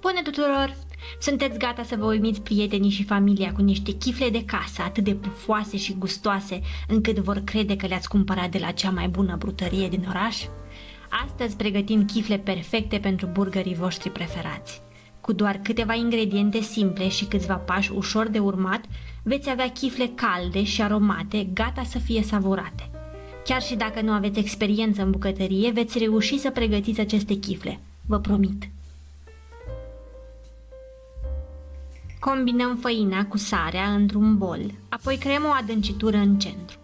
Bună tuturor! Sunteți gata să vă uimiți prietenii și familia cu niște chifle de casă atât de pufoase și gustoase încât vor crede că le-ați cumpărat de la cea mai bună brutărie din oraș? Astăzi pregătim chifle perfecte pentru burgerii voștri preferați. Cu doar câteva ingrediente simple și câțiva pași ușor de urmat, veți avea chifle calde și aromate, gata să fie savurate. Chiar și dacă nu aveți experiență în bucătărie, veți reuși să pregătiți aceste chifle. Vă promit! Combinăm făina cu sarea într-un bol, apoi creăm o adâncitură în centru.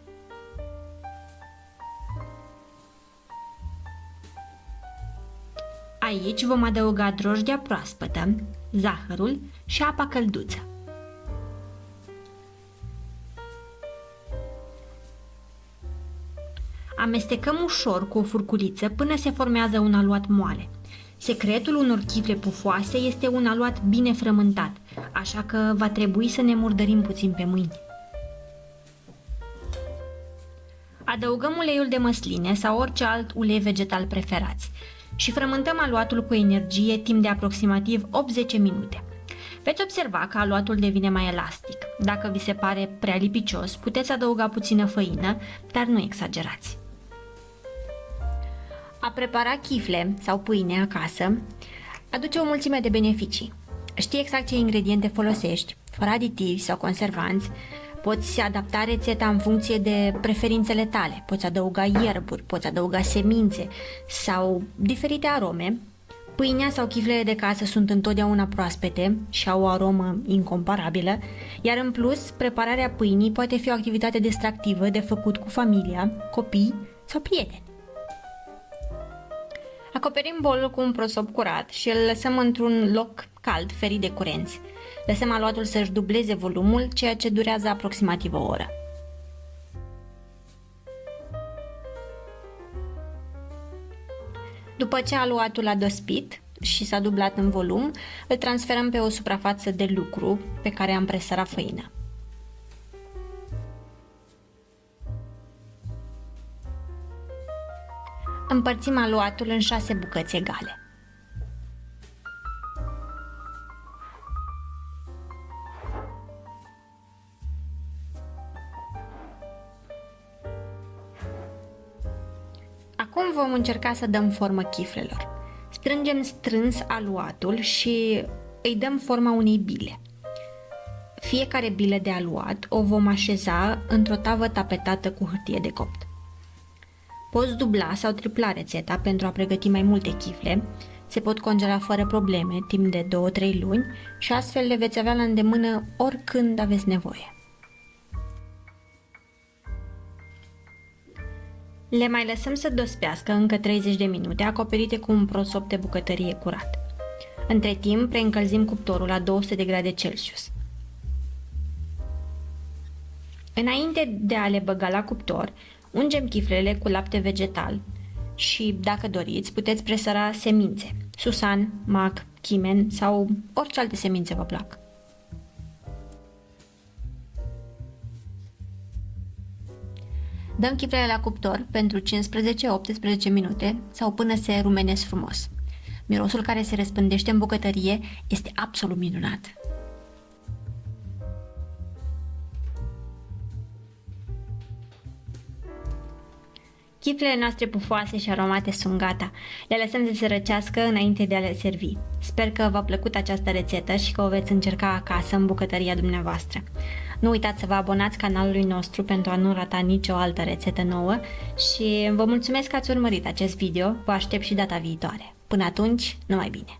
Aici vom adăuga drojdia proaspătă, zahărul și apa călduță. Amestecăm ușor cu o furculiță până se formează un aluat moale. Secretul unor chifle pufoase este un aluat bine frământat, așa că va trebui să ne murdărim puțin pe mâini. Adăugăm uleiul de măsline sau orice alt ulei vegetal preferați și frământăm aluatul cu energie timp de aproximativ 8-10 minute. Veți observa că aluatul devine mai elastic. Dacă vi se pare prea lipicios, puteți adăuga puțină făină, dar nu exagerați. A prepara chifle sau pâine acasă aduce o mulțime de beneficii. Știi exact ce ingrediente folosești, fără aditivi sau conservanți, poți adapta rețeta în funcție de preferințele tale, poți adăuga ierburi, poți adăuga semințe sau diferite arome. Pâinea sau chiflele de casă sunt întotdeauna proaspete și au o aromă incomparabilă, iar în plus, prepararea pâinii poate fi o activitate distractivă de făcut cu familia, copii sau prieteni. Acoperim bolul cu un prosop curat și îl lăsăm într-un loc cald, ferit de curenți. Lăsăm aluatul să-și dubleze volumul, ceea ce durează aproximativ o oră. După ce aluatul a dospit și s-a dublat în volum, îl transferăm pe o suprafață de lucru pe care am presărat făină. Împărțim aluatul în 6 bucăți egale. Acum vom încerca să dăm formă chiflelor. Strângem strâns aluatul și îi dăm forma unei bile. Fiecare bilă de aluat o vom așeza într-o tavă tapetată cu hârtie de copt. Poți dubla sau tripla rețeta pentru a pregăti mai multe chifle, se pot congela fără probleme timp de 2-3 luni și astfel le veți avea la îndemână oricând aveți nevoie. Le mai lăsăm să dospească încă 30 de minute acoperite cu un prosop de bucătărie curat. Între timp, preîncălzim cuptorul la 200 de grade Celsius. Înainte de a le băga la cuptor, ungem chiflele cu lapte vegetal și, dacă doriți, puteți presăra semințe, susan, mac, chimen sau orice alte semințe vă plac. Dăm chiflele la cuptor pentru 15-18 minute sau până se rumenesc frumos. Mirosul care se răspândește în bucătărie este absolut minunat. Chiflele noastre pufoase și aromate sunt gata. Le lăsăm să se răcească înainte de a le servi. Sper că v-a plăcut această rețetă și că o veți încerca acasă în bucătăria dumneavoastră. Nu uitați să vă abonați canalului nostru pentru a nu rata nicio altă rețetă nouă și vă mulțumesc că ați urmărit acest video. Vă aștept și data viitoare. Până atunci, numai bine!